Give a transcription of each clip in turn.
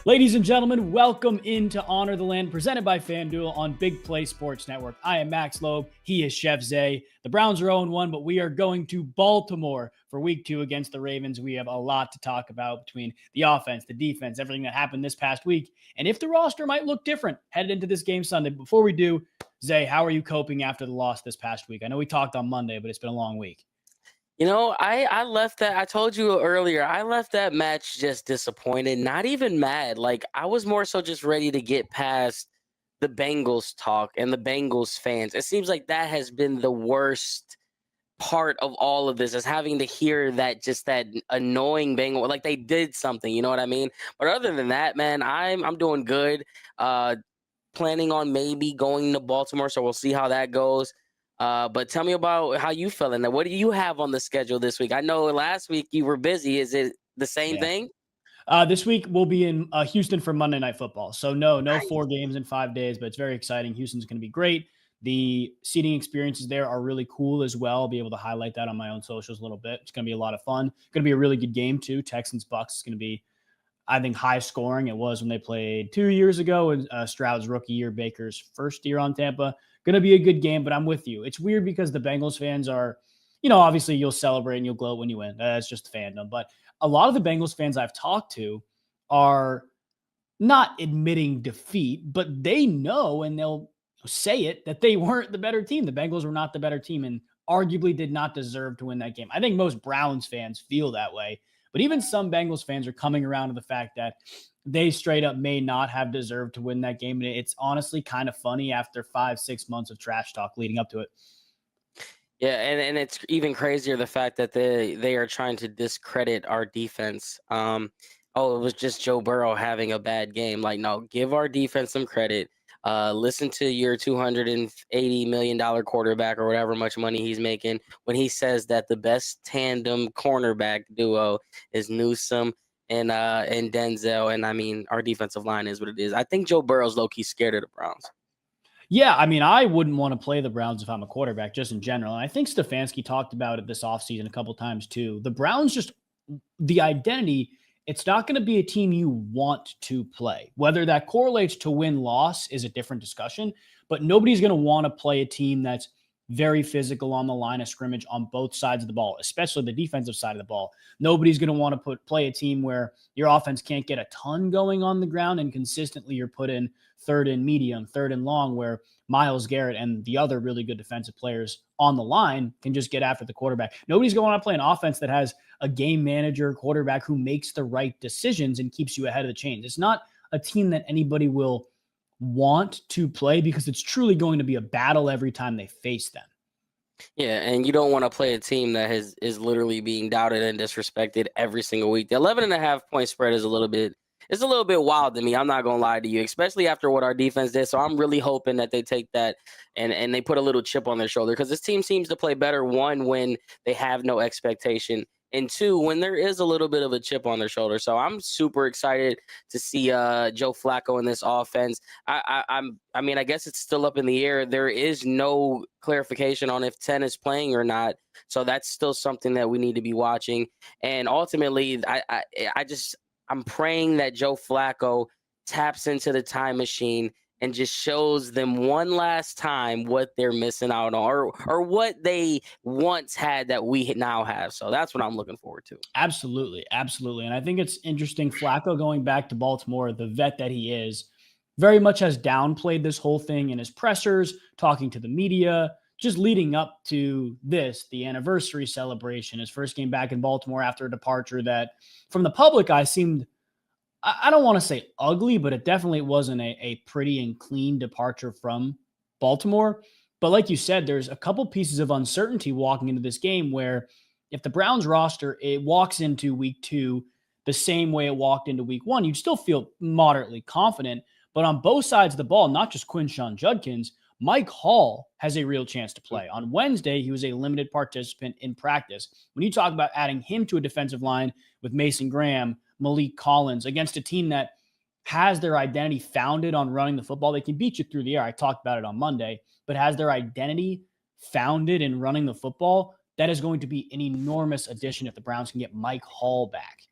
Ladies and gentlemen, welcome into Honor the Land, presented by FanDuel on Big Play Sports Network. I am Max Loeb. He is Chef Zay. The Browns are 0-1, but we are going to Baltimore for week 2 against the Ravens. We have a lot to talk about between the offense, the defense, everything that happened this past week, and if the roster might look different headed into this game Sunday. Before we do, Zay, how are you coping after the loss this past week? I know we talked on Monday, but it's been a long week. I left that. I told you earlier, I left that match just disappointed, not even mad. Like, I was more so just ready to get past the Bengals talk and the Bengals fans. It seems like that has been the worst part of all of this, is having to hear that annoying Bengal, like they did something, you know what I mean? But other than that, man, I'm doing good. Planning on maybe going to Baltimore, so we'll see how that goes. But tell me about how you feeling. What do you have on the schedule this week? I know last week you were busy. Is it the same Yeah. thing? This week we'll be in Houston for Monday Night Football. So no Nice. 4 games in 5 days, but it's very exciting. Houston's going to be great. The seating experiences there are really cool as well. I'll be able to highlight that on my own socials a little bit. It's going to be a lot of fun. Going to be a really good game too. Texans Bucks is going to be, I think, high scoring. It was when they played 2 years ago in Stroud's rookie year, Baker's first year on Tampa. Going to be a good game, but I'm with you. It's weird because the Bengals fans are, obviously you'll celebrate and you'll gloat when you win. That's just fandom. But a lot of the Bengals fans I've talked to are not admitting defeat, but they know, and they'll say it, that they weren't the better team. The Bengals were not the better team and arguably did not deserve to win that game. I think most Browns fans feel that way, but even some Bengals fans are coming around to the fact that they straight up may not have deserved to win that game. And it's honestly kind of funny after 5-6 months of trash talk leading up to it. Yeah, and it's even crazier the fact that they are trying to discredit our defense. Oh, it was just Joe Burrow having a bad game. Like, no, give our defense some credit. Listen to your $280 million quarterback or whatever much money he's making when he says that the best tandem cornerback duo is Newsome and Denzel. And I mean, our defensive line is what it is. I think Joe Burrow's low key scared of the Browns. Yeah, I mean, I wouldn't want to play the Browns if I'm a quarterback, just in general. And I think Stefanski talked about it this offseason a couple times too. The Browns just, the identity, it's not going to be a team you want to play. Whether that correlates to win-loss is a different discussion, but nobody's going to want to play a team that's very physical on the line of scrimmage on both sides of the ball, especially the defensive side of the ball. Nobody's going to want to play a team where your offense can't get a ton going on the ground and consistently you're put in third and medium, third and long, where Myles Garrett and the other really good defensive players on the line can just get after the quarterback. Nobody's going to play an offense that has a game manager quarterback who makes the right decisions and keeps you ahead of the chains. It's not a team that anybody will want to play because it's truly going to be a battle every time they face them. Yeah, and you don't want to play a team that is literally being doubted and disrespected every single week. The 11.5 point spread is a little bit wild to me. I'm not gonna lie to you, especially after what our defense did. So I'm really hoping that they take that and they put a little chip on their shoulder, because this team seems to play better, one, when they have no expectation, and two, when there is a little bit of a chip on their shoulder. So I'm super excited to see Joe Flacco in this offense. I mean, I guess it's still up in the air. There is no clarification on if 10 is playing or not. So that's still something that we need to be watching. And ultimately, I'm praying that Joe Flacco taps into the time machine and just shows them one last time what they're missing out on, or what they once had that we now have. So that's what I'm looking forward to. Absolutely. Absolutely. And I think it's interesting. Flacco going back to Baltimore, the vet that he is, very much has downplayed this whole thing in his pressers, talking to the media, just leading up to this, the anniversary celebration, his first game back in Baltimore after a departure that from the public eye seemed, I don't want to say ugly, but it definitely wasn't a pretty and clean departure from Baltimore. But like you said, there's a couple pieces of uncertainty walking into this game where if the Browns roster, it walks into week 2 the same way it walked into week 1, you'd still feel moderately confident. But on both sides of the ball, not just Quinshon Judkins, Mike Hall has a real chance to play. On Wednesday, he was a limited participant in practice. When you talk about adding him to a defensive line with Mason Graham, Malik Collins, against a team that has their identity founded on running the football, they can beat you through the air. I talked about it on Monday, but has their identity founded in running the football, that is going to be an enormous addition if the Browns can get Mike Hall back.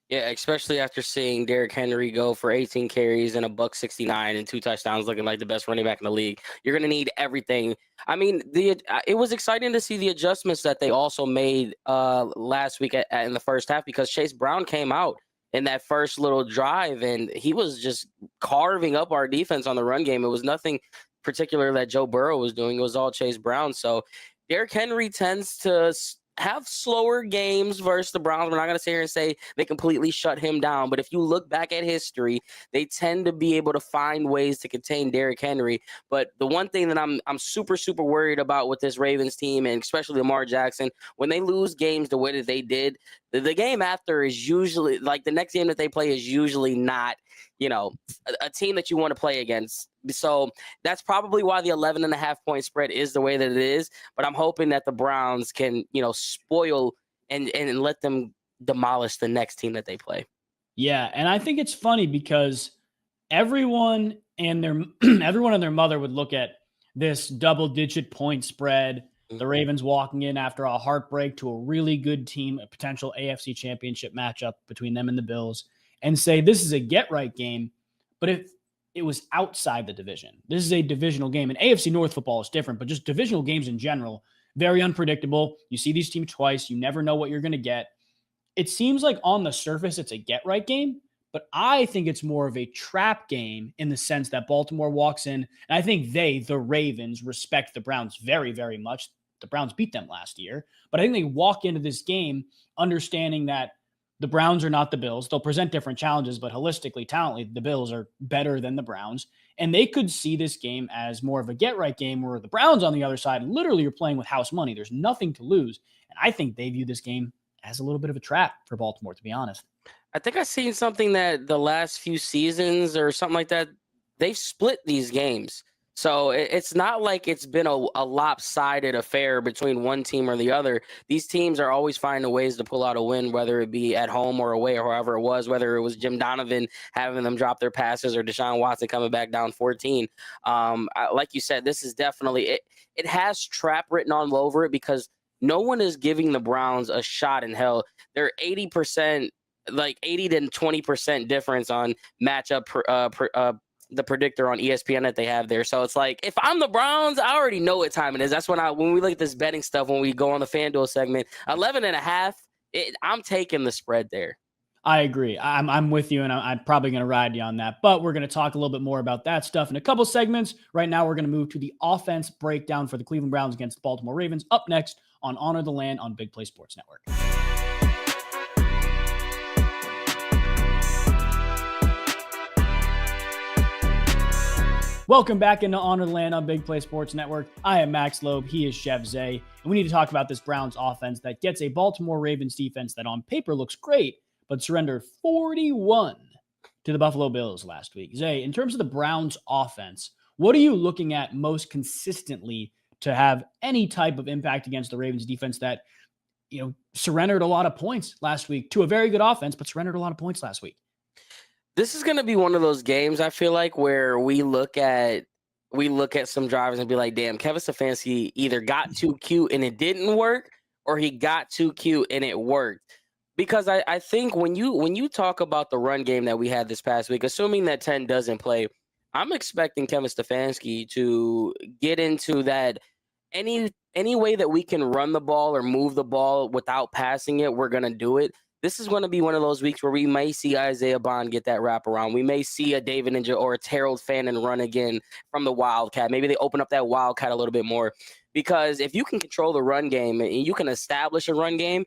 Yeah, especially after seeing Derrick Henry go for 18 carries and a buck 69 and 2 touchdowns, looking like the best running back in the league. You're going to need everything. I mean, it was exciting to see the adjustments that they also made last week in the first half, because Chase Brown came out in that first little drive and he was just carving up our defense on the run game. It was nothing particular that Joe Burrow was doing. It was all Chase Brown. So Derrick Henry tends to have slower games versus the Browns. We're not going to sit here and say they completely shut him down, but if you look back at history, they tend to be able to find ways to contain Derrick Henry. But the one thing that I'm super worried about with this Ravens team, and especially Lamar Jackson, when they lose games the way that they did, the game after is usually like the next game that they play is usually not, a team that you want to play against. So that's probably why the 11.5-point spread is the way that it is. But I'm hoping that the Browns can, spoil and let them demolish the next team that they play. Yeah, and I think it's funny because everyone and their everyone and their mother would look at this double-digit point spread, the Ravens walking in after a heartbreak to a really good team, a potential AFC championship matchup between them and the Bills, and say this is a get-right game. But if it was outside the division, this is a divisional game, and AFC North football is different, but just divisional games in general, very unpredictable. You see these teams twice. You never know what you're going to get. It seems like on the surface it's a get-right game, but I think it's more of a trap game in the sense that Baltimore walks in, and I think the Ravens, respect the Browns very, very much. The Browns beat them last year, but I think they walk into this game understanding that the Browns are not the Bills. They'll present different challenges, but holistically, talently, the Bills are better than the Browns, and they could see this game as more of a get-right game where the Browns on the other side, literally you're playing with house money. There's nothing to lose, and I think they view this game as a little bit of a trap for Baltimore, to be honest. I think I've seen something that the last few seasons or something like that, they've split these games. So it's not like it's been a lopsided affair between one team or the other. These teams are always finding ways to pull out a win, whether it be at home or away or however it was, whether it was Jim Donovan having them drop their passes or Deshaun Watson coming back down 14. Like you said, this is definitely it has trap written all over it because no one is giving the Browns a shot in hell. They're 80%, like 80 to 20% difference on matchup the predictor on ESPN that they have there. So it's like, if I'm the Browns, I already know what time it is. That's when we look at this betting stuff, when we go on the FanDuel segment, 11.5, I'm taking the spread there. I agree. I'm with you, and I'm probably going to ride you on that. But we're going to talk a little bit more about that stuff in a couple segments. Right now, we're going to move to the offense breakdown for the Cleveland Browns against the Baltimore Ravens. Up next on Honor the Land on Big Play Sports Network. Welcome back into Honor the Land on Big Play Sports Network. I am Max Loeb. He is Chef Zay. And we need to talk about this Browns offense that gets a Baltimore Ravens defense that on paper looks great, but surrendered 41 to the Buffalo Bills last week. Zay, in terms of the Browns offense, what are you looking at most consistently to have any type of impact against the Ravens defense that, surrendered a lot of points last week to a very good offense, but surrendered a lot of points last week? This is going to be one of those games, I feel like, where we look at some drivers and be like, damn, Kevin Stefanski either got too cute and it didn't work, or he got too cute and it worked. Because I think when you talk about the run game that we had this past week, assuming that 10 doesn't play, I'm expecting Kevin Stefanski to get into that any way that we can run the ball or move the ball without passing it, we're going to do it. This is going to be one of those weeks where we may see Isaiah Bond get that wraparound. We may see a David Ninja or a Terrell Fannin run again from the Wildcat. Maybe they open up that Wildcat a little bit more. Because if you can control the run game and you can establish a run game,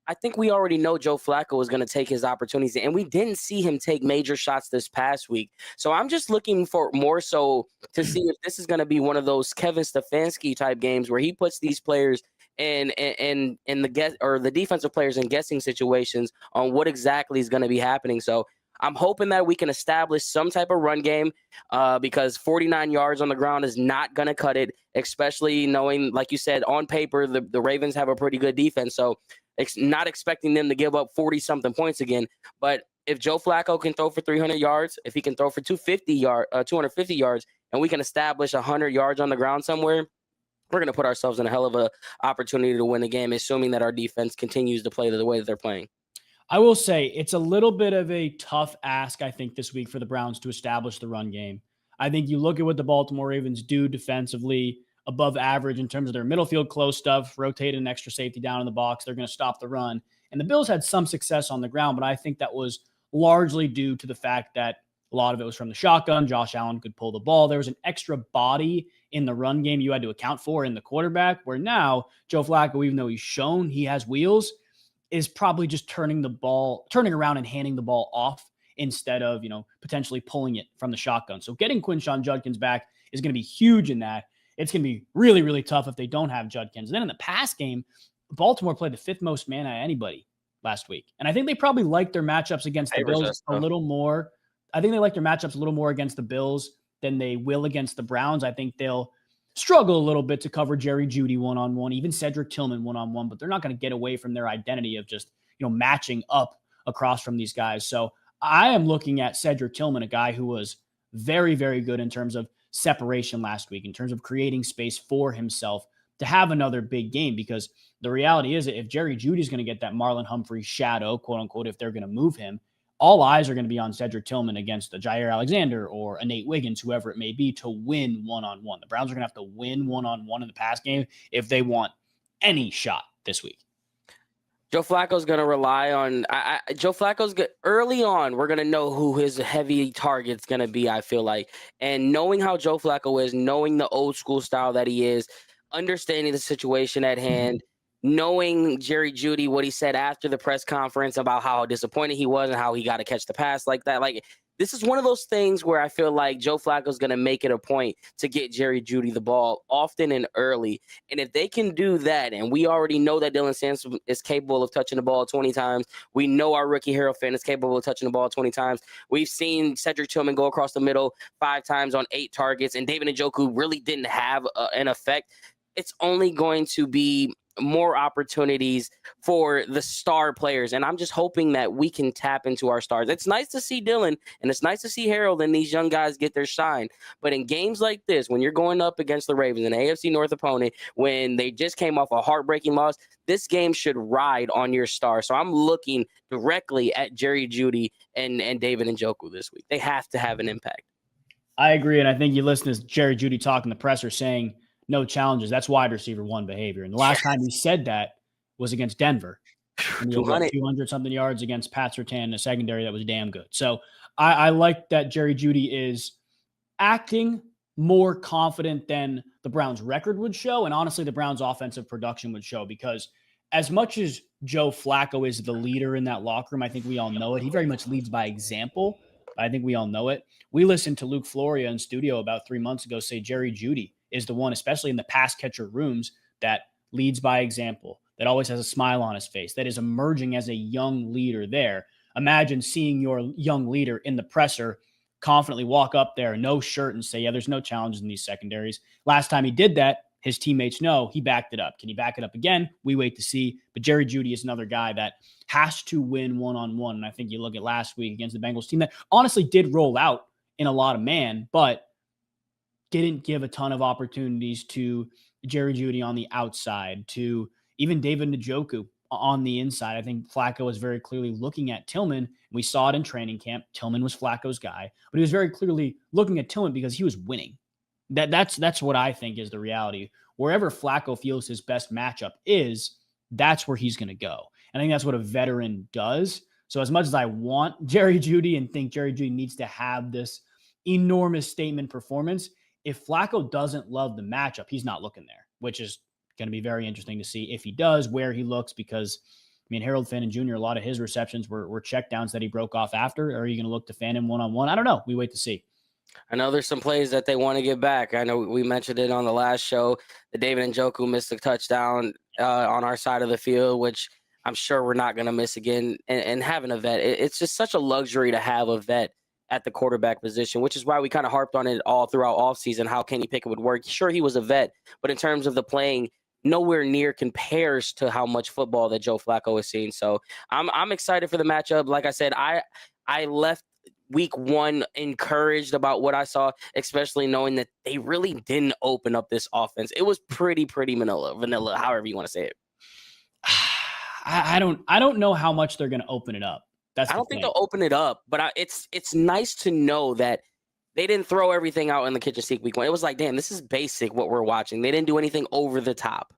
I think we already know Joe Flacco is going to take his opportunities, and we didn't see him take major shots this past week. So I'm just looking for more so to see if this is going to be one of those Kevin Stefanski type games where he puts these players and the defensive players in guessing situations on what exactly is going to be happening. So I'm hoping that we can establish some type of run game because 49 yards on the ground is not going to cut it, especially knowing, like you said, on paper, the Ravens have a pretty good defense. So not expecting them to give up 40-something points again. But if Joe Flacco can throw for 300 yards, if he can throw for 250 yards, and we can establish 100 yards on the ground somewhere, we're going to put ourselves in a hell of a opportunity to win the game, assuming that our defense continues to play the way that they're playing. I will say it's a little bit of a tough ask, I think, this week for the Browns to establish the run game. I think you look at what the Baltimore Ravens do defensively, above average in terms of their middle field close stuff, rotate an extra safety down in the box. They're going to stop the run. And the Bills had some success on the ground, but I think that was largely due to the fact that a lot of it was from the shotgun. Josh Allen could pull the ball. There was an extra body in the run game you had to account for in the quarterback, where now Joe Flacco, even though he's shown he has wheels, is probably just turning around and handing the ball off instead of, potentially pulling it from the shotgun. So getting Quinshon Judkins back is going to be huge in that. It's going to be really, really tough if they don't have Judkins. And then in the pass game, Baltimore played the fifth most man at anybody last week. And I think they probably like their matchups against the Bills a little more. I think they like their matchups a little more against the Bills than they will against the Browns. I think they'll struggle a little bit to cover Jerry Jeudy one-on-one, even Cedric Tillman one-on-one, but they're not going to get away from their identity of just, matching up across from these guys. So I am looking at Cedric Tillman, a guy who was very, very good in terms of separation last week, in terms of creating space for himself to have another big game, because the reality is that if Jerry Jeudy is going to get that Marlon Humphrey shadow, quote unquote, if they're going to move him, all eyes are going to be on Cedric Tillman against a Jair Alexander or a Nate Wiggins, whoever it may be, to win one-on-one. The Browns are going to have to win one-on-one in the pass game if they want any shot this week. Joe Flacco's going to rely on Joe Flacco's early on. We're going to know who his heavy target's going to be, I feel like. And knowing how Joe Flacco is, knowing the old school style that he is, understanding the situation at hand, knowing Jerry Jeudy, what he said after the press conference about how disappointed he was and how he got to catch the pass like that. Like, this is one of those things where I feel like Joe Flacco's going to make it a point to get Jerry Jeudy the ball often and early. And if they can do that, and we already know that Dylan Sampson is capable of touching the ball 20 times. We know our rookie Harold Finn is capable of touching the ball 20 times. We've seen Cedric Tillman go across the middle 5 times on 8 targets, and David Njoku really didn't have an effect. It's only going to be more opportunities for the star players. And I'm just hoping that we can tap into our stars. It's nice to see Dylan and it's nice to see Harold and these young guys get their shine. But in games like this, when you're going up against the Ravens, an AFC North opponent, when they just came off a heartbreaking loss, this game should ride on your star. So I'm looking directly at Jerry Jeudy and David Njoku this week. They have to have an impact. I agree. And I think you listen to Jerry Jeudy talk in the presser saying, no challenges. That's wide receiver one behavior. And the last time he said that was against Denver. 200 something yards against Pat Surtain in a secondary that was damn good. So I like that Jerry Jeudy is acting more confident than the Browns record would show. And honestly, the Browns offensive production would show, because as much as Joe Flacco is the leader in that locker room, I think we all know it. He very much leads by example. I think we all know it. We listened to Luke Floria in studio about 3 months ago say Jerry Jeudy is the one, especially in the pass catcher rooms, that leads by example, that always has a smile on his face, that is emerging as a young leader there. Imagine seeing your young leader in the presser confidently walk up there, no shirt, and say, yeah, there's no challenges in these secondaries. Last time he did that, his teammates know he backed it up. Can he back it up again? We wait to see. But Jerry Jeudy is another guy that has to win one-on-one. And I think you look at last week against the Bengals team that honestly did roll out in a lot of man, but didn't give a ton of opportunities to Jerry Jeudy on the outside, to even David Njoku on the inside. I think Flacco was very clearly looking at Tillman. We saw it in training camp. Tillman was Flacco's guy, but he was very clearly looking at Tillman because he was winning. That's what I think is the reality. Wherever Flacco feels his best matchup is, that's where he's going to go. And I think that's what a veteran does. So as much as I want Jerry Jeudy and think Jerry Jeudy needs to have this enormous statement performance, if Flacco doesn't love the matchup, he's not looking there, which is going to be very interesting to see if he does, where he looks, because, Harold Fannin Jr., a lot of his receptions were checkdowns that he broke off after. Or are you going to look to fan him one-on-one? I don't know. We wait to see. I know there's some plays that they want to get back. I know we mentioned it on the last show. The David Njoku missed a touchdown on our side of the field, which I'm sure we're not going to miss again. And having a vet, it's just such a luxury to have a vet at the quarterback position, which is why we kind of harped on it all throughout offseason, how Kenny Pickett would work. Sure, he was a vet, but in terms of the playing, nowhere near compares to how much football that Joe Flacco has seen. So I'm excited for the matchup. Like I said, I left week 1 encouraged about what I saw, especially knowing that they really didn't open up this offense. It was pretty vanilla, however you want to say it. I don't know how much they're going to open it up. That's I the don't think thing. they'll open it up, but it's nice to know that they didn't throw everything out in the kitchen sink week 1. It was like, damn, this is basic what we're watching. They didn't do anything over the top.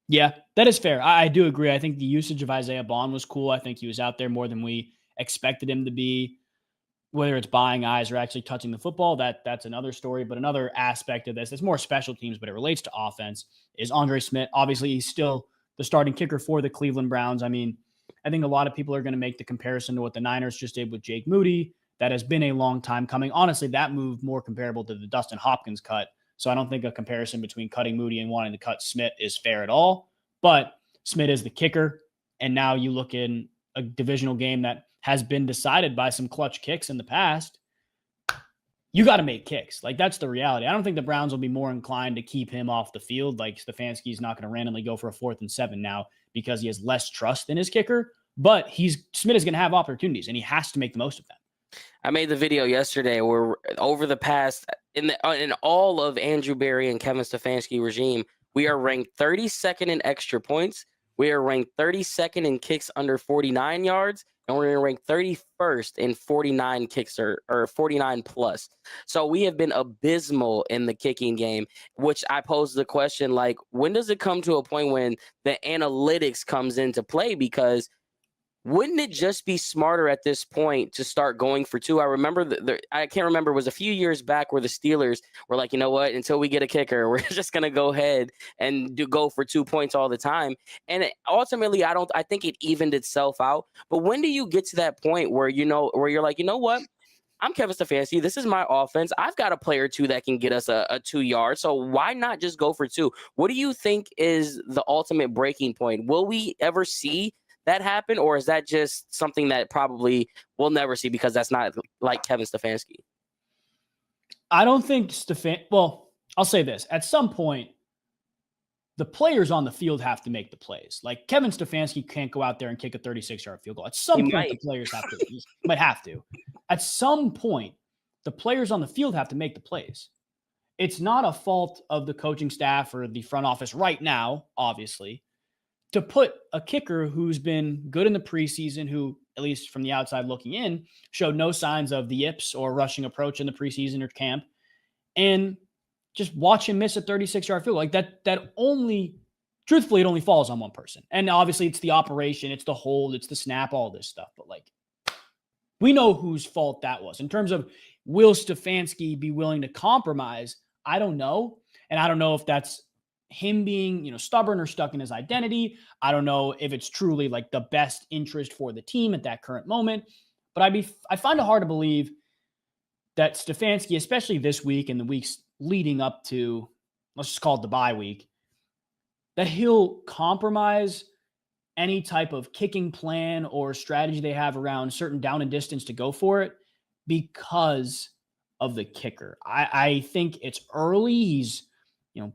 Yeah, that is fair. I do agree. I think the usage of Isaiah Bond was cool. I think he was out there more than we expected him to be. Whether it's buying eyes or actually touching the football, that's another story. But another aspect of this, it's more special teams, but it relates to offense, is Andre Smith. Obviously, he's still the starting kicker for the Cleveland Browns. I mean, I think a lot of people are going to make the comparison to what the Niners just did with Jake Moody. That has been a long time coming. Honestly, that move more comparable to the Dustin Hopkins cut. So I don't think a comparison between cutting Moody and wanting to cut Smith is fair at all. But Smith is the kicker. And now you look in a divisional game that has been decided by some clutch kicks in the past. You got to make kicks. Like, that's the reality. I don't think the Browns will be more inclined to keep him off the field. Like, Stefanski's not going to randomly go for a 4th and 7 now because he has less trust in his kicker. But Smith is going to have opportunities, and he has to make the most of them. I made the video yesterday where over the past in all of Andrew Berry and Kevin Stefanski regime, we are ranked 32nd in extra points. We are ranked 32nd in kicks under 49 yards, and we're ranked 31st in 49 kicks or 49 plus. So we have been abysmal in the kicking game, which I posed the question, like, when does it come to a point when the analytics comes into play? Because wouldn't it just be smarter at this point to start going for 2? I remember I can't remember, it was a few years back where the Steelers were like, you know what, until we get a kicker, we're just going to go ahead and go for 2 points all the time. And ultimately, I think it evened itself out. But when do you get to that point where, where you're like, you know what? I'm Kevin Stefanski. This is my offense. I've got a player or two that can get us a 2 yard. So why not just go for 2? What do you think is the ultimate breaking point? Will we ever see that happen, or is that just something that probably we'll never see because that's not like Kevin Stefanski? I don't think well, I'll say this. At some point, the players on the field have to make the plays. Like, Kevin Stefanski can't go out there and kick a 36-yard field goal. At some point, the players have to. Might have to. At some point, the players on the field have to make the plays. It's not a fault of the coaching staff or the front office right now, obviously, to put a kicker who's been good in the preseason, who, at least from the outside looking in, showed no signs of the yips or rushing approach in the preseason or camp, and just watch him miss a 36-yard field. Like, that only, truthfully, it only falls on one person. And obviously it's the operation, it's the hold, it's the snap, all this stuff. But, like, we know whose fault that was. In terms of, will Stefanski be willing to compromise? I don't know. And I don't know if that's him being, stubborn or stuck in his identity. I don't know if it's truly like the best interest for the team at that current moment. But I find it hard to believe that Stefanski, especially this week and the weeks leading up to, let's just call it the bye week, that he'll compromise any type of kicking plan or strategy they have around certain down and distance to go for it because of the kicker. I think it's early. He's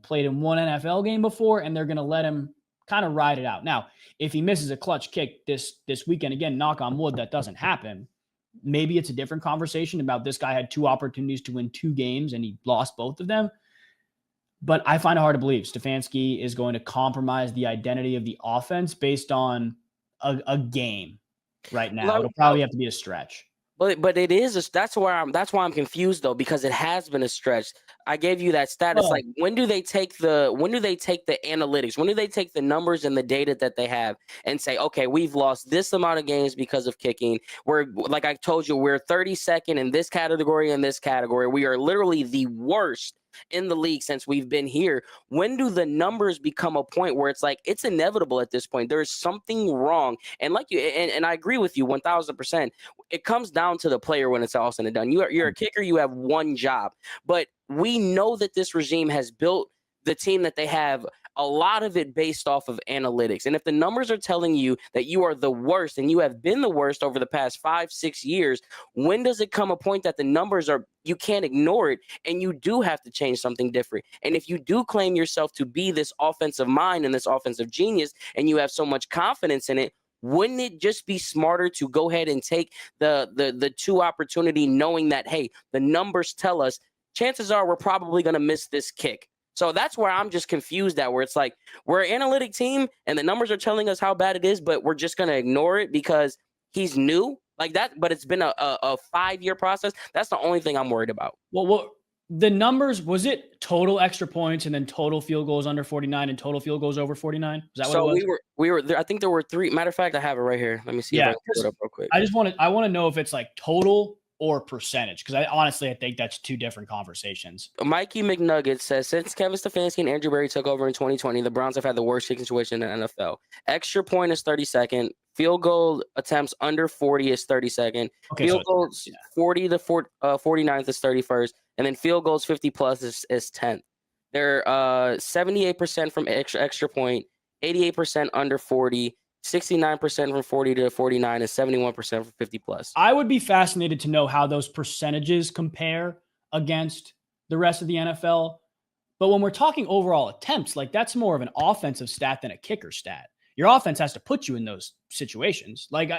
played in one NFL game before, and they're going to let him kind of ride it out. Now, if he misses a clutch kick this weekend, again, knock on wood, that doesn't happen. Maybe it's a different conversation about this guy had 2 opportunities to win 2 games and he lost both of them. But I find it hard to believe Stefanski is going to compromise the identity of the offense based on a game right now. It'll probably have to be a stretch. But it is that's why I'm confused though, because it has been a stretch. I gave you that stat. It's like, when do they take the analytics? When do they take the numbers and the data that they have and say, okay, we've lost this amount of games because of kicking. We're, like I told you, we're 32nd in this category and this category. We are literally the worst in the league since we've been here. When do the numbers become a point where it's like, it's inevitable at this point? There's something wrong. And like you, and I agree with you 1000%. It comes down to the player when it's all said and done. You're a kicker, you have one job. But we know that this regime has built the team that they have, a lot of it based off of analytics. And if the numbers are telling you that you are the worst and you have been the worst over the past 5-6 years, when does it come a point that the numbers are, you can't ignore it and you do have to change something different? And if you do claim yourself to be this offensive mind and this offensive genius and you have so much confidence in it, wouldn't it just be smarter to go ahead and take the 2 opportunity, knowing that, hey, the numbers tell us chances are we're probably going to miss this kick. So that's where I'm just confused at, where it's like we're an analytic team and the numbers are telling us how bad it is, but we're just going to ignore it because he's new like that. But it's been a 5-year process. That's the only thing I'm worried about. Well, the numbers, was it total extra points and then total field goals under 49 and total field goals over 49? Is that what it So was? we were there. I think there were 3. Matter of fact, I have it right here. Let me see if I Yeah, can pull it up real quick. I want to know if it's like total or percentage, because I think that's two different conversations. Mikey McNuggets says, since Kevin Stefanski and Andrew Berry took over in 2020, the Browns have had the worst kicking situation in the NFL. Extra point is 32nd. Field goal attempts under 40 is 32nd. Okay, Field goals 40 to 49th is 31st. And then field goals 50 plus is 10th. They're 78% from extra point, 88% under 40, 69% from 40 to 49, and 71% from 50 plus. I would be fascinated to know how those percentages compare against the rest of the NFL. But when we're talking overall attempts, like that's more of an offensive stat than a kicker stat. Your offense has to put you in those situations. Like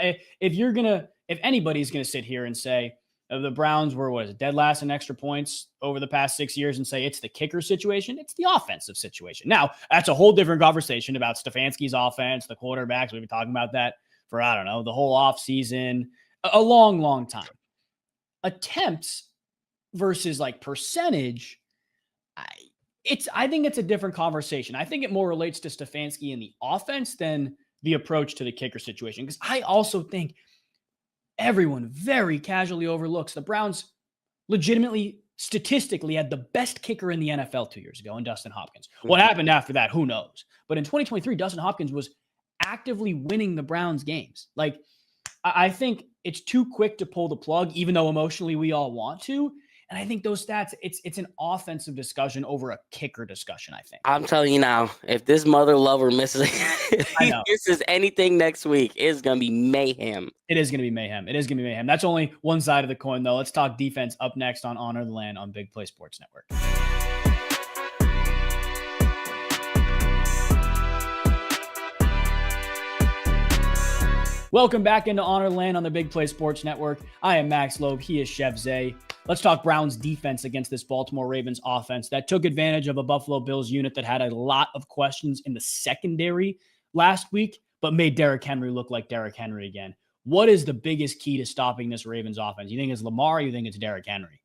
if anybody's going to sit here and say the Browns were, dead last in extra points over the past 6 years and say it's the kicker situation, it's the offensive situation. Now, that's a whole different conversation about Stefanski's offense, the quarterbacks. We've been talking about that for, I don't know, the whole offseason, a long, long time. Attempts versus like percentage, I think it's a different conversation. I think it more relates to Stefanski in the offense than the approach to the kicker situation. Because I also think everyone very casually overlooks the Browns legitimately, statistically had the best kicker in the NFL 2 years ago in Dustin Hopkins. What happened after that, who knows? But in 2023, Dustin Hopkins was actively winning the Browns games. Like, I think it's too quick to pull the plug, even though emotionally we all want to. And I think those stats, it's an offensive discussion over a kicker discussion, I think. I'm telling you now, if this mother lover misses anything next week, it's going to be mayhem. It is going to be mayhem. That's only one side of the coin, though. Let's talk defense up next on Honor the Land on Big Play Sports Network. Welcome back into Honor Land on the Big Play Sports Network. I am Max Loeb. He is Chef Zay. Let's talk Browns defense against this Baltimore Ravens offense that took advantage of a Buffalo Bills unit that had a lot of questions in the secondary last week, but made Derrick Henry look like Derrick Henry again. What is the biggest key to stopping this Ravens offense? You think it's Lamar or you think it's Derrick Henry?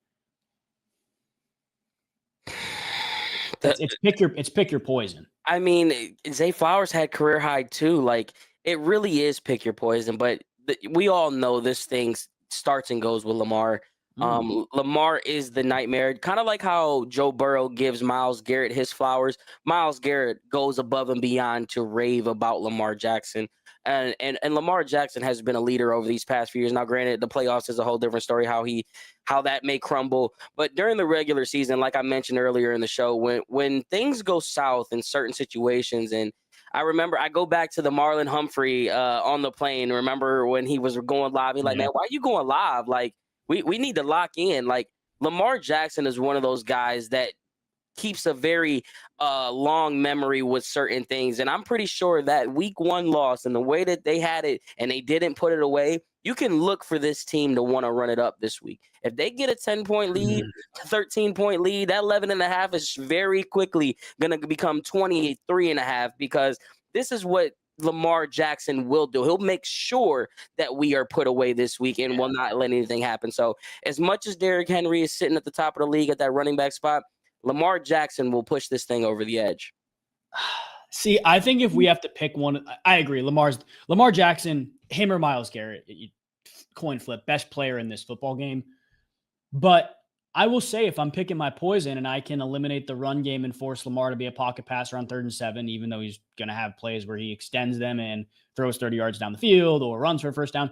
It's pick your poison. I mean, Zay Flowers had career high too. Like, it really is pick your poison, but we all know this thing starts and goes with Lamar. Lamar is the nightmare, kind of like how Joe Burrow gives Myles Garrett his flowers. Myles Garrett goes above and beyond to rave about Lamar Jackson. And Lamar Jackson has been a leader over these past few years. Now, granted, the playoffs is a whole different story, how that may crumble. But during the regular season, like I mentioned earlier in the show, when things go south in certain situations, and I go back to the Marlon Humphrey on the plane. Remember when he was going live? He's like, man, why are you going live? Like, we need to lock in. Like, Lamar Jackson is one of those guys that keeps a very long memory with certain things. And I'm pretty sure that week 1 loss and the way that they had it and they didn't put it away, you can look for this team to want to run it up this week. If they get a 10-point lead, 13-point lead, that 11.5 is very quickly going to become 23.5, because this is what Lamar Jackson will do. He'll make sure that we are put away this week and will not let anything happen. So as much as Derrick Henry is sitting at the top of the league at that running back spot, Lamar Jackson will push this thing over the edge. See, I think if we have to pick one, I agree. Lamar Jackson, him or Myles Garrett, coin flip, best player in this football game. But I will say, if I'm picking my poison and I can eliminate the run game and force Lamar to be a pocket passer on 3rd and 7, even though he's going to have plays where he extends them and throws 30 yards down the field or runs for a first down,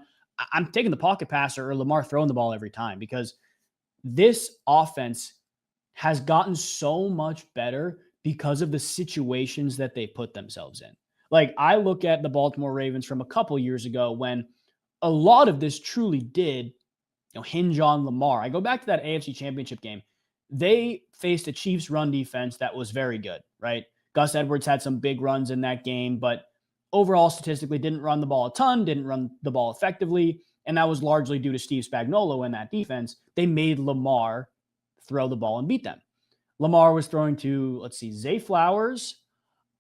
I'm taking the pocket passer or Lamar throwing the ball every time, because this offense has gotten so much better because of the situations that they put themselves in. Like, I look at the Baltimore Ravens from a couple years ago when a lot of this truly did hinge on Lamar. I go back to that AFC Championship game. They faced a Chiefs run defense that was very good, right? Gus Edwards had some big runs in that game, but overall statistically didn't run the ball a ton, didn't run the ball effectively, and that was largely due to Steve Spagnuolo in that defense. They made Lamar throw the ball and beat them. Lamar was throwing to, let's see, Zay Flowers.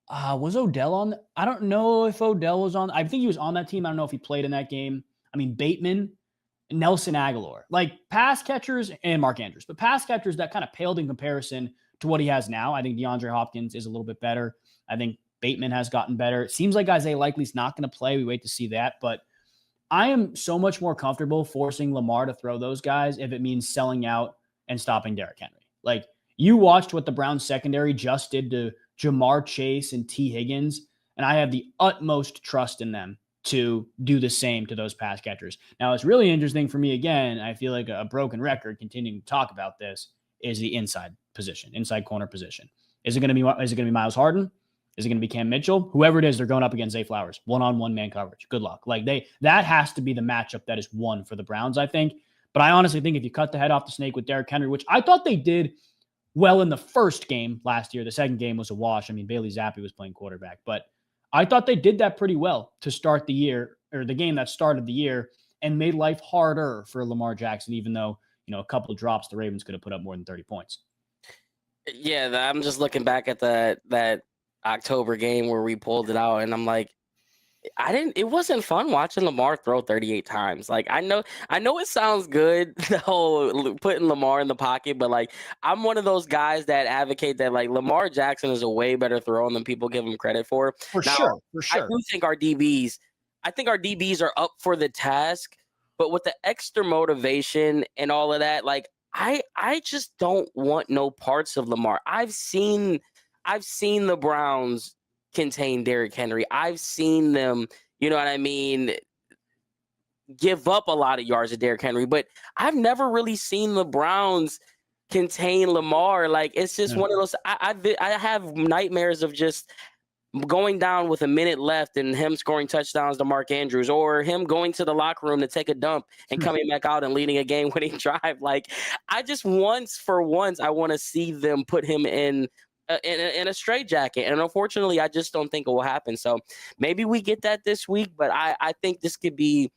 Was Odell on? I don't know if Odell was on. I think he was on that team. I don't know if he played in that game. I mean, Bateman, Nelson Aguilar, like pass catchers, and Mark Andrews, but pass catchers that kind of paled in comparison to what he has now. I think DeAndre Hopkins is a little bit better. I think Bateman has gotten better. It seems like Isaiah Likely's not going to play. We wait to see that, but I am so much more comfortable forcing Lamar to throw those guys if it means selling out and stopping Derrick Henry. Like, you watched what the Browns secondary just did to Jamar Chase and T. Higgins, and I have the utmost trust in them to do the same to those pass catchers. Now, it's really interesting for me, again, I feel like a broken record continuing to talk about this, is the inside position, inside corner position. Is it going to be Miles Harden? Is it going to be Cam Mitchell? Whoever it is, they're going up against Zay Flowers. One-on-one man coverage. Good luck. Like, that has to be the matchup that is won for the Browns, I think. But I honestly think if you cut the head off the snake with Derrick Henry, which I thought they did well in the first game last year, the second game was a wash. I mean, Bailey Zappi was playing quarterback, but I thought they did that pretty well to start the year, or the game that started the year, and made life harder for Lamar Jackson, even though, a couple of drops, the Ravens could have put up more than 30 points. Yeah, I'm just looking back at that October game where we pulled it out, and I'm like, it wasn't fun watching Lamar throw 38 times. Like, I know it sounds good, the whole putting Lamar in the pocket, but like, I'm one of those guys that advocate that like Lamar Jackson is a way better thrower than people give him credit for. For Now, sure. I do think our DBs are up for the task, but with the extra motivation and all of that, like, I just don't want no parts of Lamar. I've seen the Browns contain Derrick Henry. I've seen them, you know what I mean, give up a lot of yards to Derrick Henry, but I've never really seen the Browns contain Lamar. Like, it's just one of those, I have nightmares of just going down with a minute left and him scoring touchdowns to Mark Andrews, or him going to the locker room to take a dump and coming back out and leading a game-winning drive. Like, I just I want to see them put him in a straitjacket, and unfortunately, I just don't think it will happen. So maybe we get that this week, but I think this could be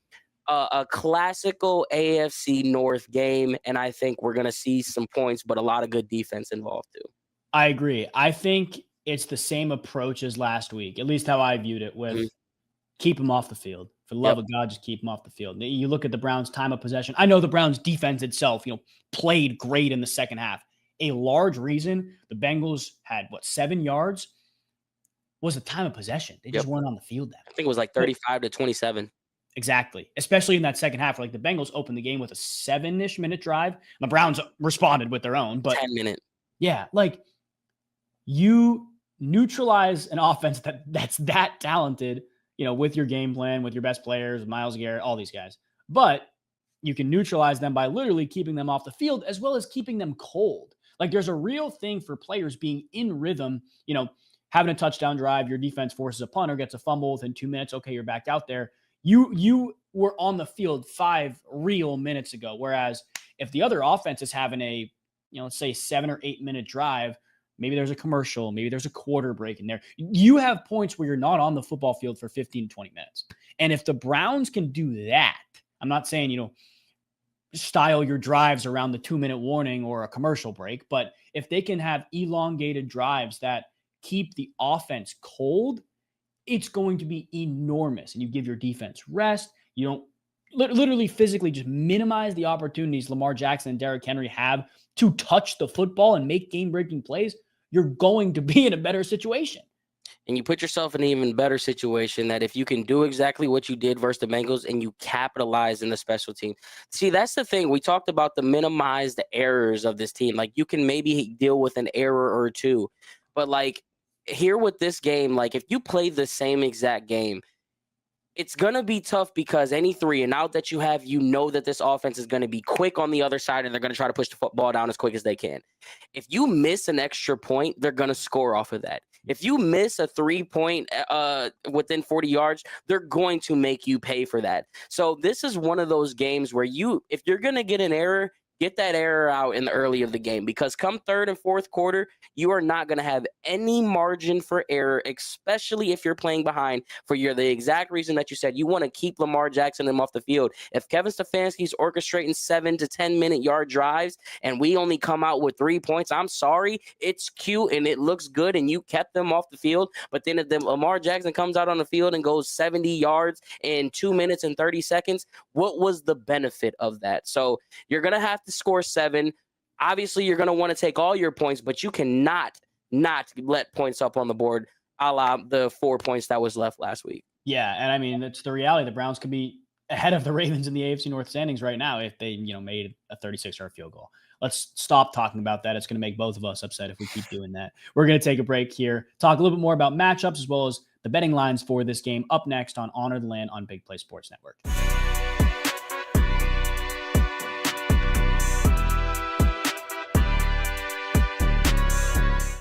a classical AFC North game, and I think we're going to see some points, but a lot of good defense involved too. I agree. I think it's the same approach as last week, at least how I viewed it, with keep him off the field. For the love of God, just keep him off the field. You look at the Browns' time of possession. I know the Browns' defense itself, played great in the second half. A large reason the Bengals had, 7 yards was the time of possession. They just weren't on the field that. I think it was like 35-27. Exactly. Especially in that second half, like the Bengals opened the game with a 7-ish minute drive. The Browns responded with their own, but 10-minute. Yeah, like, you neutralize an offense that's that talented, with your game plan, with your best players, Myles Garrett, all these guys. But you can neutralize them by literally keeping them off the field, as well as keeping them cold. Like, there's a real thing for players being in rhythm, having a touchdown drive, your defense forces a punt or gets a fumble within 2 minutes. Okay, you're back out there. You were on the field 5 real minutes ago. Whereas if the other offense is having a, let's say 7 or 8 minute drive, maybe there's a commercial, maybe there's a quarter break in there. You have points where you're not on the football field for 15 to 20 minutes. And if the Browns can do that, I'm not saying, style your drives around the 2-minute warning or a commercial break, but if they can have elongated drives that keep the offense cold, it's going to be enormous. And you give your defense rest. You don't literally physically just minimize the opportunities Lamar Jackson and Derrick Henry have to touch the football and make game-breaking plays. You're going to be in a better situation. And you put yourself in an even better situation that if you can do exactly what you did versus the Bengals and you capitalize in the special team. See, that's the thing. We talked about the minimize the errors of this team. Like, you can maybe deal with an error or two. But, like, here with this game, like, if you play the same exact game, it's going to be tough because any 3 and out that you have, that this offense is going to be quick on the other side and they're going to try to push the football down as quick as they can. If you miss an extra point, they're going to score off of that. If you miss a 3-point within 40 yards, they're going to make you pay for that. So this is one of those games where if you're going to get an error, get that error out in the early of the game, because come third and fourth quarter, you are not going to have any margin for error, especially if you're playing behind for the exact reason that you said. You want to keep Lamar Jackson and him off the field. If Kevin Stefanski's orchestrating 7 to 10 minute yard drives and we only come out with 3 points, I'm sorry, it's cute and it looks good and you kept them off the field. But then if Lamar Jackson comes out on the field and goes 70 yards in 2 minutes and 30 seconds, what was the benefit of that? So you're going to have to score 7. Obviously, you're going to want to take all your points, but you cannot not let points up on the board, a la the 4 points that was left last week. Yeah, and I mean, it's the reality. The Browns could be ahead of the Ravens in the AFC North standings right now if they, made a 36-yard field goal. Let's stop talking about that. It's going to make both of us upset if we keep doing that. We're going to take a break here, talk a little bit more about matchups as well as the betting lines for this game up next on Honor the Land on Big Play Sports Network.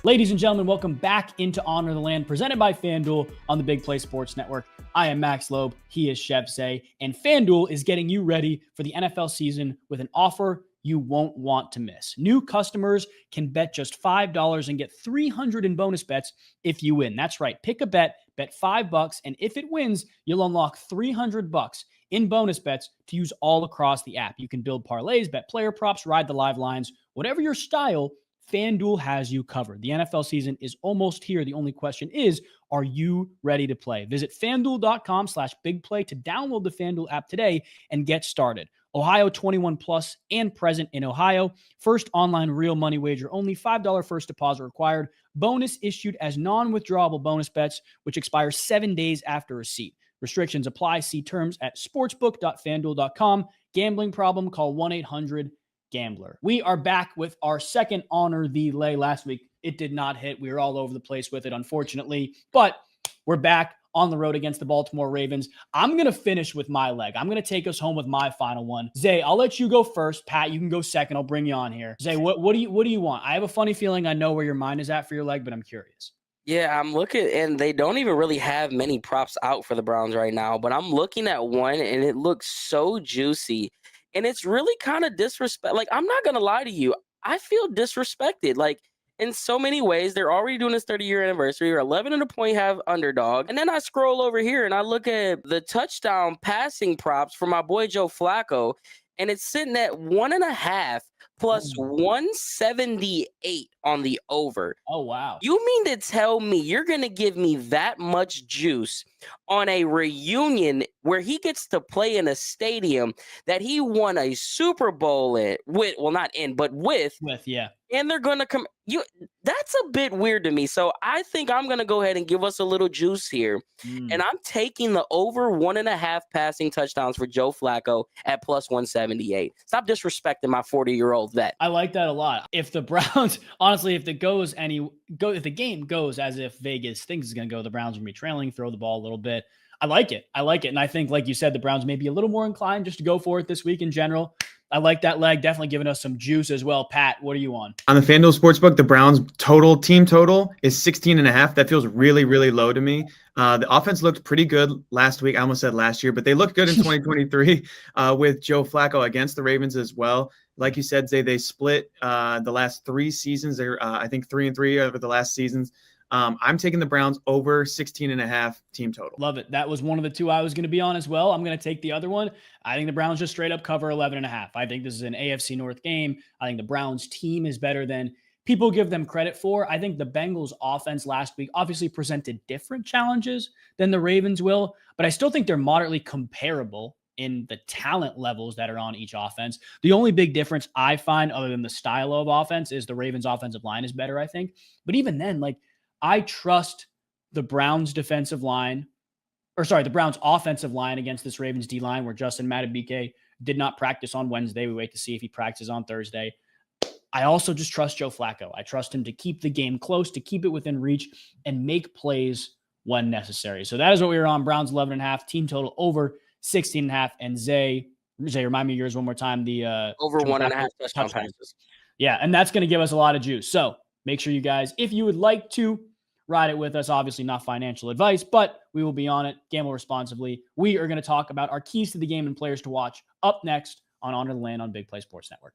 Ladies and gentlemen, welcome back into Honor the Land, presented by FanDuel on the Big Play Sports Network. I am Max Loeb, he is Chef Zay, and FanDuel is getting you ready for the NFL season with an offer you won't want to miss. New customers can bet just $5 and get $300 in bonus bets if you win. That's right, pick a bet $5, and if it wins, you'll unlock $300 in bonus bets to use all across the app. You can build parlays, bet player props, ride the live lines, whatever your style, FanDuel has you covered. The NFL season is almost here. The only question is, are you ready to play? Visit FanDuel.com/bigplay to download the FanDuel app today and get started. Ohio 21 plus and present in Ohio. First online real money wager, only $5 first deposit required. Bonus issued as non-withdrawable bonus bets, which expire 7 days after receipt. Restrictions apply. See terms at sportsbook.fanduel.com. Gambling problem? Call 1-800-GAMBLER. We are back with our second Honor the Lay. Last week, it did not hit. We were all over the place with it, unfortunately. But we're back on the road against the Baltimore Ravens. I'm going to finish with my leg. I'm going to take us home with my final one. Zay, I'll let you go first. Pat, you can go second. I'll bring you on here. Zay, what do you want? I have a funny feeling I know where your mind is at for your leg, but I'm curious. Yeah, I'm looking, and they don't even really have many props out for the Browns right now, but I'm looking at one, and it looks so juicy, and it's really kind of disrespect. Like, I'm not going to lie to you. I feel disrespected. Like, in so many ways, they're already doing this 30-year anniversary, or 11 and a point have underdog. And then I scroll over here, and I look at the touchdown passing props for my boy Joe Flacco, and it's sitting at 1.5 plus 178 on the over. Oh, wow. You mean to tell me you're going to give me that much juice on a reunion where he gets to play in a stadium that he won a Super Bowl with, yeah. And they're going to come. That's a bit weird to me. So I think I'm going to go ahead and give us a little juice here. And I'm taking the over 1.5 passing touchdowns for Joe Flacco at plus 178. Stop disrespecting my 40-year-old vet. I like that a lot. If the Browns, honestly, if the game goes as if Vegas thinks it's going to go, the Browns will be trailing, throw the ball a little bit. I like it. And I think, like you said, the Browns may be a little more inclined just to go for it this week in general. I like that leg. Definitely giving us some juice as well. Pat, what are you on? On the FanDuel Sportsbook, the Browns team total is 16.5. That feels really, really low to me. The offense looked pretty good last week. I almost said last year, but they looked good in 2023 with Joe Flacco against the Ravens as well. Like you said, Zay, they split the last 3 seasons. They're, I think, 3-3 over the last seasons. I'm taking the Browns over 16.5 team total. Love it. That was one of the 2 I was going to be on as well. I'm going to take the other one. I think the Browns just straight up cover 11.5. I think this is an AFC North game. I think the Browns team is better than people give them credit for. I think the Bengals offense last week obviously presented different challenges than the Ravens will, but I still think they're moderately comparable in the talent levels that are on each offense. The only big difference I find, other than the style of offense, is the Ravens offensive line is better, I think. But even then, I trust the Browns the Browns offensive line against this Ravens D line, where Justin Madubuike did not practice on Wednesday. We wait to see if he practices on Thursday. I also just trust Joe Flacco. I trust him to keep the game close, to keep it within reach, and make plays when necessary. So that is what we were on. Browns 11.5, team total over 16.5. And Zay, remind me yours one more time. The over 1.5 touchdown passes. Yeah, and that's going to give us a lot of juice. So make sure you guys, if you would like to ride it with us, obviously not financial advice, but we will be on it. Gamble responsibly. We are going to talk about our keys to the game and players to watch up next on Honor the Land on Big Play Sports Network.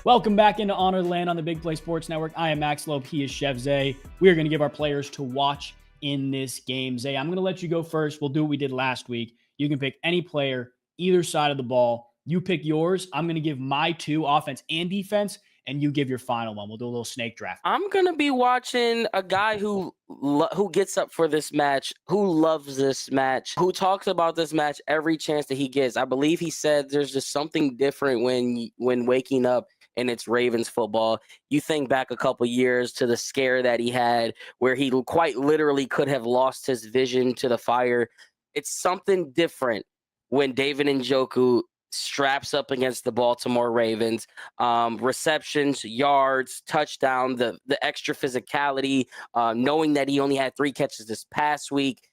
Welcome back into Honor Land on the Big Play Sports Network. I am Max Loeb. He is Chef Zay. We are going to give our players to watch in this game. Zay, I'm going to let you go first. We'll do what we did last week. You can pick any player, either side of the ball. You pick yours. I'm going to give my 2, offense and defense, and you give your final one. We'll do a little snake draft. I'm going to be watching a guy who gets up for this match, who loves this match, who talks about this match every chance that he gets. I believe he said there's just something different when waking up and it's Ravens football. You think back a couple years to the scare that he had where he quite literally could have lost his vision to the fire. It's something different when David Njoku straps up against the Baltimore Ravens. Receptions, yards, touchdown, the extra physicality, knowing that he only had 3 catches this past week.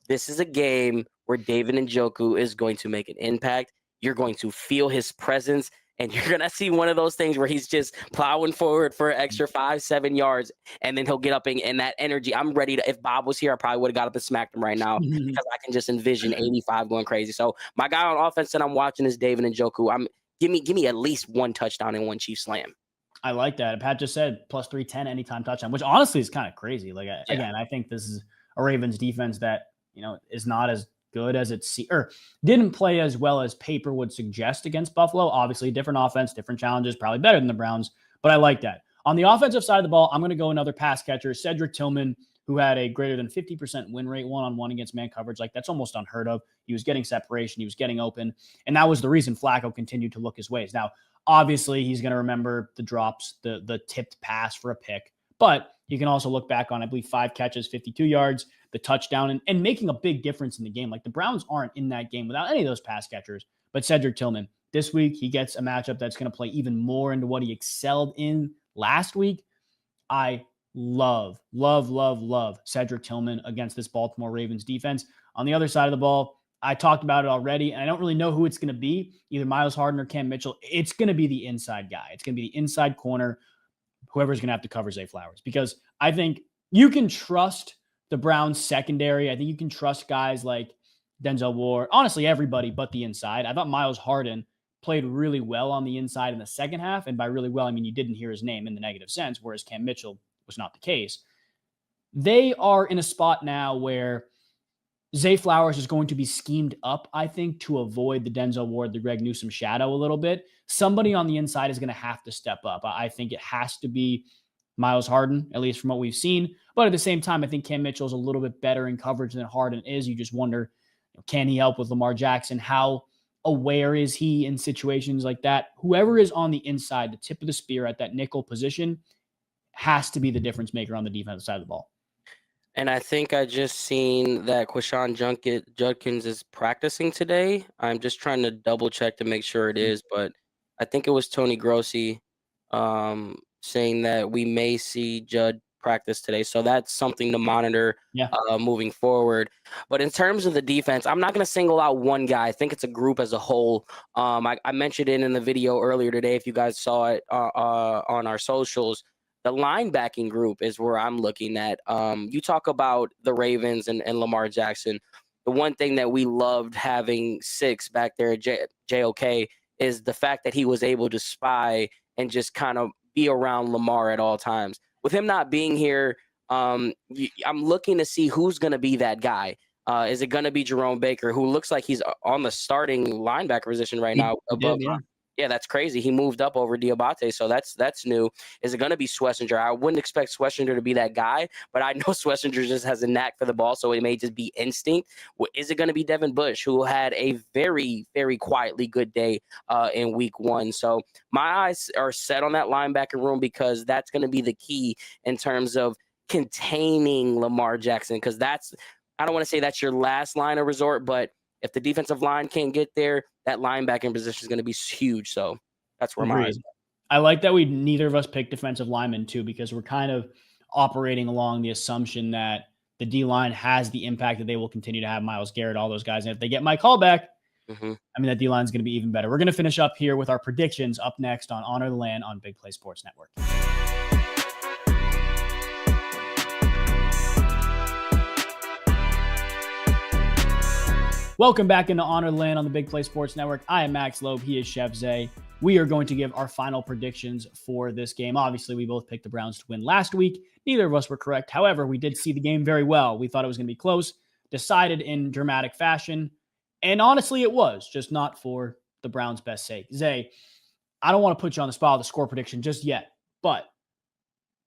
This is a game where David Njoku is going to make an impact. You're going to feel his presence, and you're going to see one of those things where he's just plowing forward for an extra 5-7 yards, and then he'll get up and that energy. I'm ready to, if Bob was here, I probably would have got up and smacked him right now because I can just envision 85 going crazy. So my guy on offense that I'm watching is David Njoku. Give me at least 1 touchdown and 1 Chiefs slam. I like that. Pat just said plus 310 anytime touchdown, which honestly is kind of crazy. Like, again, I think this is a Ravens defense that, is not as good as or didn't play as well as paper would suggest against Buffalo. Obviously, different offense, different challenges, probably better than the Browns, but I like that. On the offensive side of the ball, I'm going to go another pass catcher, Cedric Tillman, who had a greater than 50% win rate one-on-one against man coverage. Like, that's almost unheard of. He was getting separation. He was getting open, and that was the reason Flacco continued to look his ways. Now, obviously, he's going to remember the drops, the tipped pass for a pick, but you can also look back on, I believe, 5 catches, 52 yards, the touchdown, and making a big difference in the game. Like, the Browns aren't in that game without any of those pass catchers. But Cedric Tillman, this week, he gets a matchup that's going to play even more into what he excelled in last week. I love Cedric Tillman against this Baltimore Ravens defense. On the other side of the ball, I talked about it already, and I don't really know who it's going to be, either Myles Harden or Cam Mitchell. It's going to be the inside guy. It's going to be the inside corner, whoever's going to have to cover Zay Flowers, because I think you can trust the Browns secondary. I think you can trust guys like Denzel Ward, honestly, everybody but the inside. I thought Myles Harden played really well on the inside in the second half. And by really well, I mean, you didn't hear his name in the negative sense, whereas Cam Mitchell was not the case. They are in a spot now where Zay Flowers is going to be schemed up, I think, to avoid the Denzel Ward, the Greg Newsome shadow a little bit. Somebody on the inside is going to have to step up. I think it has to be Myles Harden, at least from what we've seen. But at the same time, I think Cam Mitchell is a little bit better in coverage than Harden is. You just wonder, can he help with Lamar Jackson? How aware is he in situations like that? Whoever is on the inside, the tip of the spear at that nickel position, has to be the difference maker on the defensive side of the ball. And I think I just seen that Quashon Judkins is practicing today. I'm just trying to double check to make sure it is, but I think it was Tony Grossi saying that we may see Judd practice today. So that's something to monitor moving forward. But in terms of the defense, I'm not going to single out one guy. I think it's a group as a whole. I mentioned it in the video earlier today. If you guys saw it on our socials, the linebacking group is where I'm looking at. You talk about the Ravens and Lamar Jackson. The one thing that we loved having Six back there at JOK is the fact that he was able to spy and just kind of be around Lamar at all times. With him not being here, I'm looking to see who's going to be that guy. Is it going to be Jerome Baker, who looks like he's on the starting linebacker position right now? Yeah, that's crazy. He moved up over Diabate, so that's new. Is it going to be Schlesinger? I wouldn't expect Schlesinger to be that guy, but I know Schlesinger just has a knack for the ball, so it may just be instinct. Is it going to be Devin Bush, who had a very, very quietly good day in week 1? So my eyes are set on that linebacker room because that's going to be the key in terms of containing Lamar Jackson, because I don't want to say that's your last line of resort, but if the defensive line can't get there, that linebacking position is going to be huge. So that's where my eyes are. I like that neither of us picked defensive linemen too, because we're kind of operating along the assumption that the D-line has the impact that they will continue to have Myles Garrett, all those guys. And if they get Mike Hall back, I mean, that D-line is going to be even better. We're going to finish up here with our predictions up next on Honor the Land on Big Play Sports Network. Welcome back into Honor Land on the Big Play Sports Network. I am Max Loeb. He is Chef Zay. we are going to give our final predictions for this game. Obviously, we both picked the Browns to win last week. Neither of us were correct. However, we did see the game very well. We thought it was going to be close, decided in dramatic fashion. And honestly, it was, just not for the Browns' best sake. Zay, I don't want to put you on the spot with a score prediction just yet, but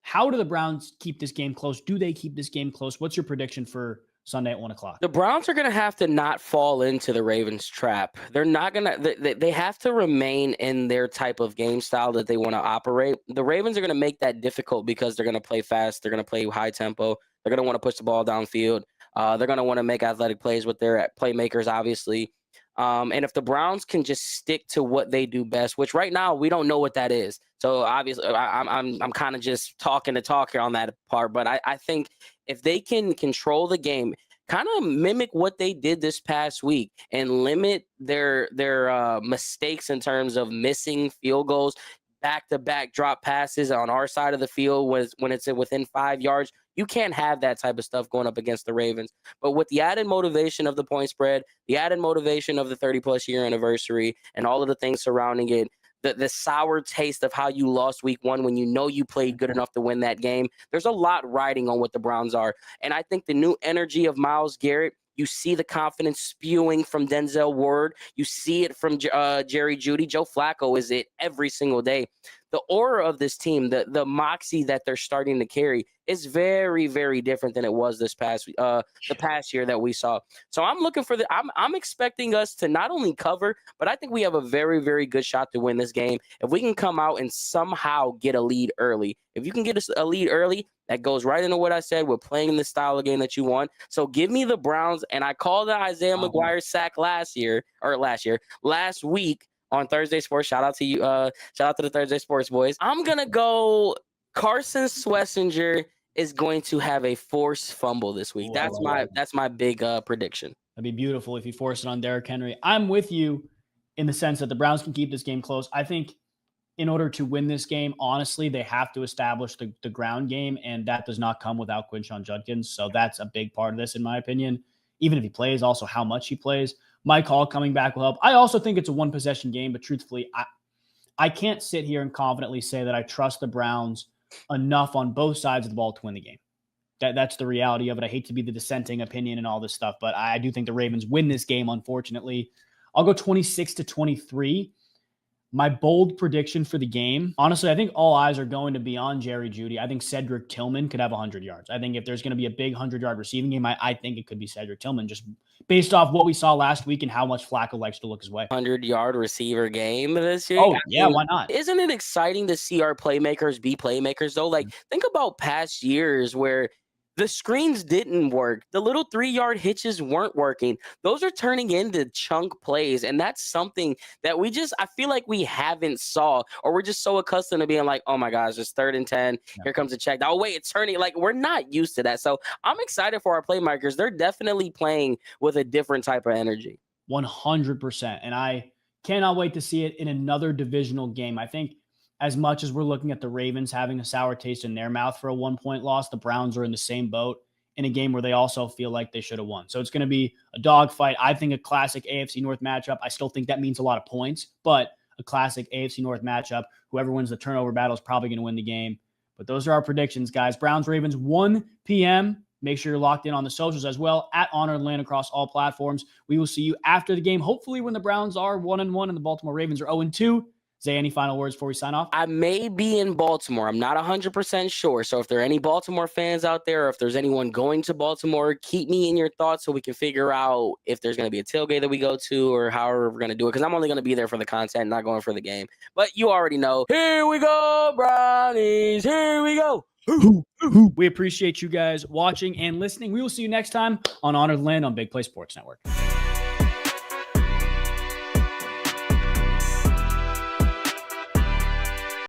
how do the Browns keep this game close? Do they keep this game close? What's your prediction for Sunday at 1 o'clock? The Browns are going to have to not fall into the Ravens trap. They're not going to, they have to remain in their type of game style that they want to operate. The Ravens are going to make that difficult because they're going to play fast. They're going to play high tempo. They're going to want to push the ball downfield. They're going to want to make athletic plays with their playmakers, obviously. And if the Browns can just stick to what they do best, which right now we don't know what that is. So obviously I'm kind of just talking to talk here on that part. But I think if they can control the game, kind of mimic what they did this past week and limit their mistakes in terms of missing field goals, back-to-back drop passes on our side of the field when it's within 5 yards. You can't have that type of stuff going up against the Ravens. But with the added motivation of the point spread, the added motivation of the 30-plus year anniversary, and all of the things surrounding it, the sour taste of how you lost week one when you know you played good enough to win that game, there's a lot riding on what the Browns are. And I think the new energy of Myles Garrett, you see the confidence spewing from Denzel Ward. You see it from Jerry Jeudy. Joe Flacco is it every single day. The aura of this team, the moxie that they're starting to carry is very, very different than it was this past the past year that we saw. So I'm looking for I'm expecting us to not only cover, but I think we have a very, very good shot to win this game if we can come out and somehow get a lead early. If you can get us a lead early, that goes right into what I said. We're playing the style of game that you want. So give me the Browns. And I called the Isaiah McGuire sack last week on Thursday Sports. Shout out to you. Shout out to the Thursday Sports boys. I'm going to go Carson Schlesinger is going to have a forced fumble this week. Ooh, that's my big prediction. That'd be beautiful if you force it on Derrick Henry. I'm with you in the sense that the Browns can keep this game close. I think in order to win this game, honestly, they have to establish the ground game, and that does not come without Quinshon Judkins. So that's a big part of this, in my opinion. Even if he plays, also how much he plays. Mike Hall coming back will help. I also think it's a one-possession game, but truthfully, I can't sit here and confidently say that I trust the Browns enough on both sides of the ball to win the game. That's the reality of it. I hate to be the dissenting opinion and all this stuff, but I do think the Ravens win this game, unfortunately. I'll go 26-23. My bold prediction for the game, honestly, I think all eyes are going to be on Jerry Jeudy. I think Cedric Tillman could have 100 yards. I think if there's going to be a big 100-yard receiving game, I think it could be Cedric Tillman, just based off what we saw last week and how much Flacco likes to look his way. 100-yard receiver game this year? Oh, yeah, why not? Isn't it exciting to see our playmakers be playmakers, though? Like, think about past years where the screens didn't work. The little 3-yard hitches weren't working. Those are turning into chunk plays. And that's something that I feel like we haven't saw, or we're just so accustomed to being like, oh my gosh, it's 3rd and 10. Yeah. Here comes a check. Oh, wait, it's turning. Like, we're not used to that. So I'm excited for our playmakers. They're definitely playing with a different type of energy. 100%. And I cannot wait to see it in another divisional game. I think as much as we're looking at the Ravens having a sour taste in their mouth for a 1-point loss, the Browns are in the same boat in a game where they also feel like they should have won. So it's going to be a dogfight. I think a classic AFC North matchup. I still think that means a lot of points, but a classic AFC North matchup. Whoever wins the turnover battle is probably going to win the game. But those are our predictions, guys. Browns-Ravens, 1 p.m. Make sure you're locked in on the socials as well, at Honored Land across all platforms. We will see you after the game, hopefully when the Browns are 1-1 and the Baltimore Ravens are 0-2. Zay, any final words before we sign off? I may be in Baltimore. I'm not 100% sure. So if there are any Baltimore fans out there, or if there's anyone going to Baltimore, keep me in your thoughts so we can figure out if there's going to be a tailgate that we go to or however we're going to do it. Because I'm only going to be there for the content, not going for the game. But you already know. Here we go, Brownies. Here we go. We appreciate you guys watching and listening. We will see you next time on Honored Land on Big Play Sports Network.